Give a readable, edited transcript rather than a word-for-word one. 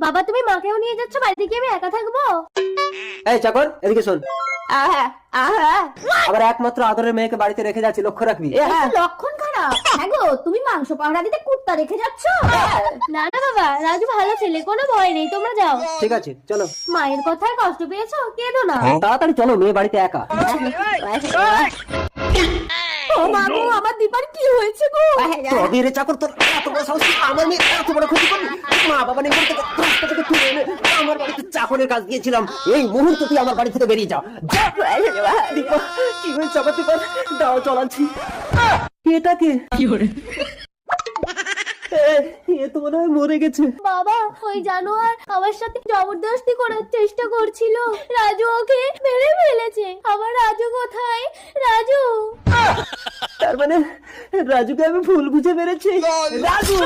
বাবা তুমি মাকেও নিয়ে যাচ্ছ বাড়িতে, কি আমি একা থাকবো? এই চাকর এদিকে শোন, আবার একমাত্র আদরের মেয়েকে বাড়িতে রেখে যাচ্ছি, লক্ষ্য রাখবি। লক্ষণ খারাপ। হ্যাঁ গো, তুমি মাংস পাহারা দিতে কুত্তা রেখে যাচ্ছ? না না বাবা, রাজু ভালো ছেলে, কোনো ভয় নেই, তোমরা যাও। ঠিক আছে চলো। মায়ের কথায় কষ্ট পেয়েছো, কেঁদো না। তাড়াতাড়ি চলো, মেয়ে বাড়িতে একা। ও মা গো, আমার দীপার কি হয়েছে গো? তোদের চাকর, তোর এত বড় সাহস, আমার মেয়ে এত বড় ক্ষতি করলি? মা বাবা নেই বলতে রাস্তা থেকে তুলে এনে আমার বাড়িতে চাকরের কাজ দিয়েছিলাম, এই মুহূর্তে তুই আমার বাড়ি থেকে বেরিয়ে যা। দীপা, কি হয়েছে আমার দীপা? দাও চলাচ্ছি। এটা কে? এ তো মনে হয় মরে গেছে। বাবা, ওই জানোয়ার আমার সাথে জবরদস্তি করার চেষ্টা করছিল, রাজু ওকে মেরে ফেলেছে। আমার রাজু কোথায়? রাজু! তার মানে রাজুকে আমি ভুল বুঝে মেরেছি। রাজু